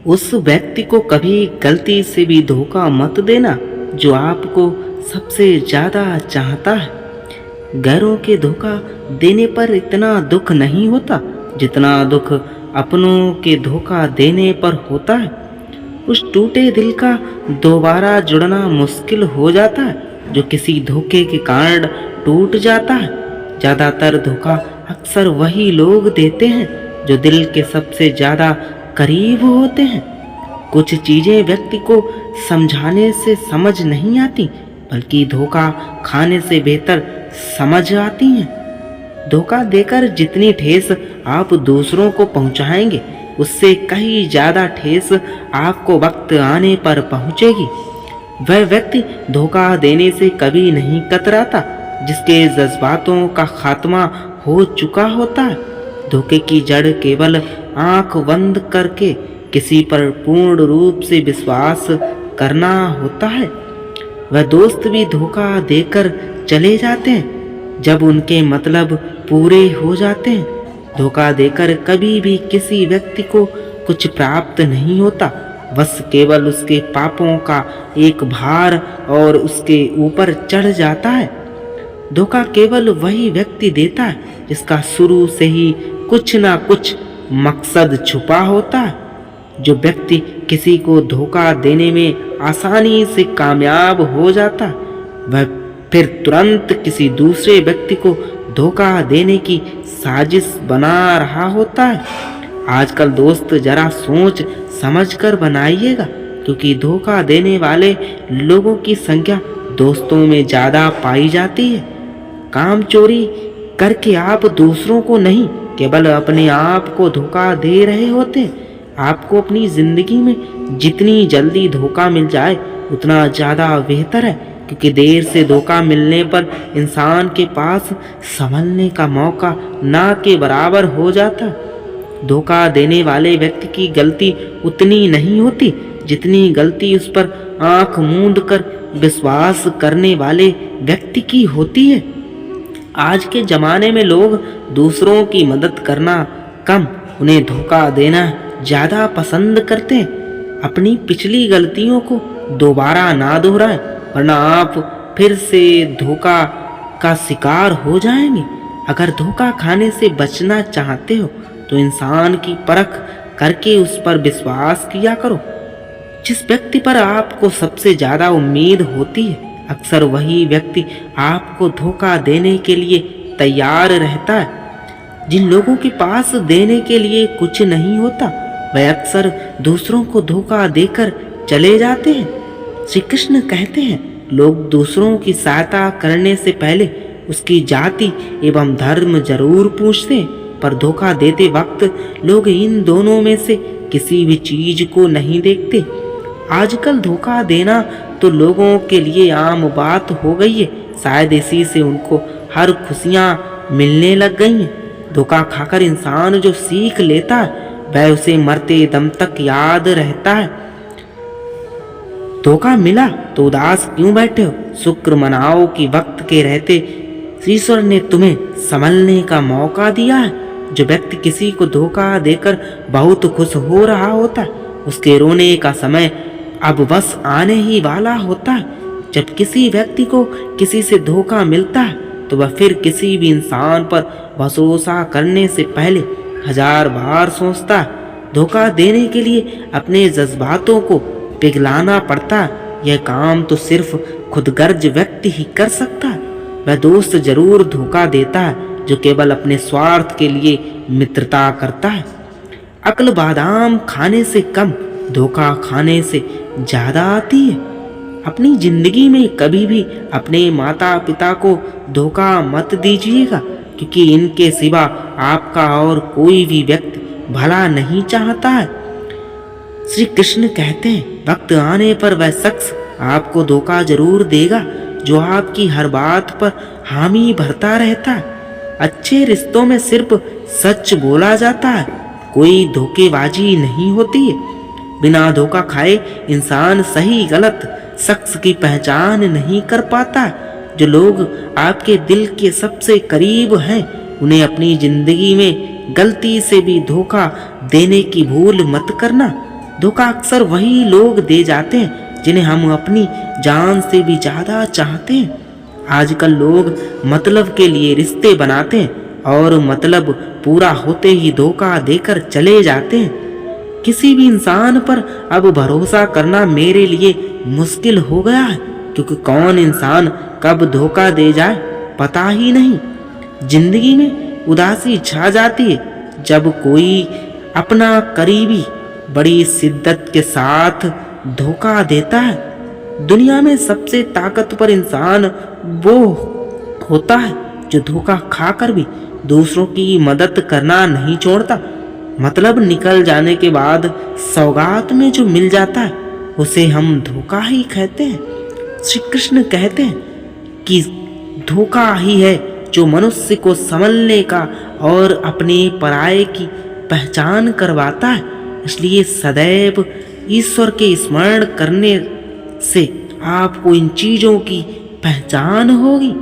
उस व्यक्ति को कभी गलती से भी धोखा मत देना जो आपको सबसे ज़्यादा चाहता है। गैरों के धोखा देने पर इतना दुख नहीं होता जितना दुख अपनों के धोखा देने पर होता है। उस टूटे दिल का दोबारा जुड़ना मुश्किल हो जाता है जो किसी धोखे के कारण टूट जाता है। ज़्यादातर धोखा अक्सर वही लोग देते हैं जो दिल के सबसे ज़्यादा करीब होते हैं। कुछ चीज़ें व्यक्ति को समझाने से समझ नहीं आती बल्कि धोखा खाने से बेहतर समझ आती हैं। धोखा देकर जितनी ठेस आप दूसरों को पहुंचाएंगे उससे कहीं ज़्यादा ठेस आपको वक्त आने पर पहुंचेगी। वह व्यक्ति धोखा देने से कभी नहीं कतराता जिसके जज्बातों का खात्मा हो चुका होता है। धोखे की जड़ केवल आंख बंद करके किसी पर पूर्ण रूप से विश्वास करना होता है। वह दोस्त भी धोखा देकर चले जाते हैं जब उनके मतलब पूरे हो जाते हैं। धोखा देकर कभी भी किसी व्यक्ति को कुछ प्राप्त नहीं होता, बस केवल उसके पापों का एक भार और उसके ऊपर चढ़ जाता है। धोखा केवल वही व्यक्ति देता है जिसका शुरू से ही कुछ ना कुछ मकसद छुपा होता है। जो व्यक्ति किसी को धोखा देने में आसानी से कामयाब हो जाता है वह फिर तुरंत किसी दूसरे व्यक्ति को धोखा देने की साजिश बना रहा होता है। आजकल दोस्त जरा सोच समझकर बनाइएगा क्योंकि धोखा देने वाले लोगों की संख्या दोस्तों में ज़्यादा पाई जाती है। काम चोरी करके आप दूसरों को नहीं केवल अपने आप को धोखा दे रहे होते हैं। आपको अपनी ज़िंदगी में जितनी जल्दी धोखा मिल जाए उतना ज़्यादा बेहतर है क्योंकि देर से धोखा मिलने पर इंसान के पास संभलने का मौका ना के बराबर हो जाता। धोखा देने वाले व्यक्ति की गलती उतनी नहीं होती जितनी गलती उस पर आंख मूंद कर विश्वास करने वाले व्यक्ति की होती है। आज के ज़माने में लोग दूसरों की मदद करना कम, उन्हें धोखा देना ज़्यादा पसंद करते हैं। अपनी पिछली गलतियों को दोबारा ना दोहराएं वरना आप फिर से धोखा का शिकार हो जाएंगे। अगर धोखा खाने से बचना चाहते हो तो इंसान की परख करके उस पर विश्वास किया करो। जिस व्यक्ति पर आपको सबसे ज़्यादा उम्मीद होती है अक्सर वही व्यक्ति आपको धोखा देने के लिए तैयार रहता है। जिन लोगों के पास देने के लिए कुछ नहीं होता वह अक्सर दूसरों को धोखा देकर चले जाते हैं। श्री कृष्ण कहते हैं लोग दूसरों की सहायता करने से पहले उसकी जाति एवं धर्म जरूर पूछते हैं, पर धोखा देते वक्त लोग इन दोनों में से किसी भी चीज को नहीं देखते। आजकल धोखा देना तो लोगों के लिए आम बात हो गई है, शायद इसी से उनको हर खुशियाँ मिलने लग गई हैं। धोखा खाकर इंसान जो सीख लेता है वह उसे मरते दम तक याद रहता है। धोखा मिला तो उदास क्यों बैठे हो, शुक्र मनाओ कि वक्त के रहते ईश्वर ने तुम्हें संभलने का मौका दिया है। जो व्यक्ति किसी को धोखा देकर बहुत खुश हो रहा होता है उसके रोने का समय अब बस आने ही वाला होता है। जब किसी व्यक्ति को किसी से धोखा मिलता है तो वह फिर किसी भी इंसान पर भरोसा करने से पहले 1000 बार सोचता है। धोखा देने के लिए अपने जज्बातों को पिघलाना पड़ता है। यह काम तो सिर्फ खुदगर्ज व्यक्ति ही कर सकता है। वह दोस्त जरूर धोखा देता है जो केवल अपने स्वार्थ के लिए मित्रता करता है। अक्ल बादाम खाने से कम धोखा खाने से ज़्यादा आती है। अपनी जिंदगी में कभी भी अपने माता पिता को धोखा मत दीजिएगा क्योंकि इनके सिवा आपका और कोई भी व्यक्ति भला नहीं चाहता है। श्री कृष्ण कहते हैं वक्त आने पर वह शख्स आपको धोखा जरूर देगा जो आपकी हर बात पर हामी भरता रहता है। अच्छे रिश्तों में सिर्फ सच बोला जाता है, कोई धोखेबाजी नहीं होती है। बिना धोखा खाए इंसान सही गलत शख्स की पहचान नहीं कर पाता। जो लोग आपके दिल के सबसे करीब हैं उन्हें अपनी जिंदगी में गलती से भी धोखा देने की भूल मत करना। धोखा अक्सर वही लोग दे जाते हैं जिन्हें हम अपनी जान से भी ज़्यादा चाहते हैं। आजकल लोग मतलब के लिए रिश्ते बनाते हैं और मतलब पूरा होते ही धोखा देकर चले जाते हैं। किसी भी इंसान पर अब भरोसा करना मेरे लिए मुश्किल हो गया है, क्योंकि कौन इंसान कब धोखा दे जाए पता ही नहीं। जिंदगी में उदासी छा जाती है जब कोई अपना करीबी बड़ी शिद्दत के साथ धोखा देता है। दुनिया में सबसे ताकतवर इंसान वो होता है जो धोखा खाकर भी दूसरों की मदद करना नहीं छोड़ता। मतलब निकल जाने के बाद सौगात में जो मिल जाता है उसे हम धोखा ही कहते हैं। श्री कृष्ण कहते हैं कि धोखा ही है जो मनुष्य को संभलने का और अपने पराये की पहचान करवाता है। इसलिए सदैव ईश्वर के स्मरण करने से आपको इन चीज़ों की पहचान होगी।